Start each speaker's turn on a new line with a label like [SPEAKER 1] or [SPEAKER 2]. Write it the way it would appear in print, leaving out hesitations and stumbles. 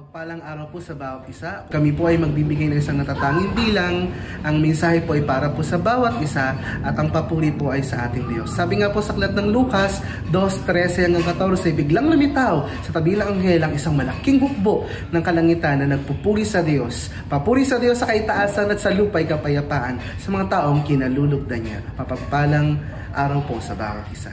[SPEAKER 1] Pagpalang araw po sa bawat isa. Kami po ay magbibigay ng isang natatanging bilang. Ang mensahe po ay para po sa bawat isa at ang papuri po ay sa ating Diyos. Sabi nga po sa aklat ng Lucas 2:13 hanggang 14, biglang lumitaw sa tabi ng anghel ang isang malaking hukbo ng kalangitan na nagpupuri sa Diyos. Papuri sa Diyos sa kaitaasan at sa lupa'y kapayapaan sa mga taong kinalulugdan niya. Mapagpalang araw po sa bawat isa.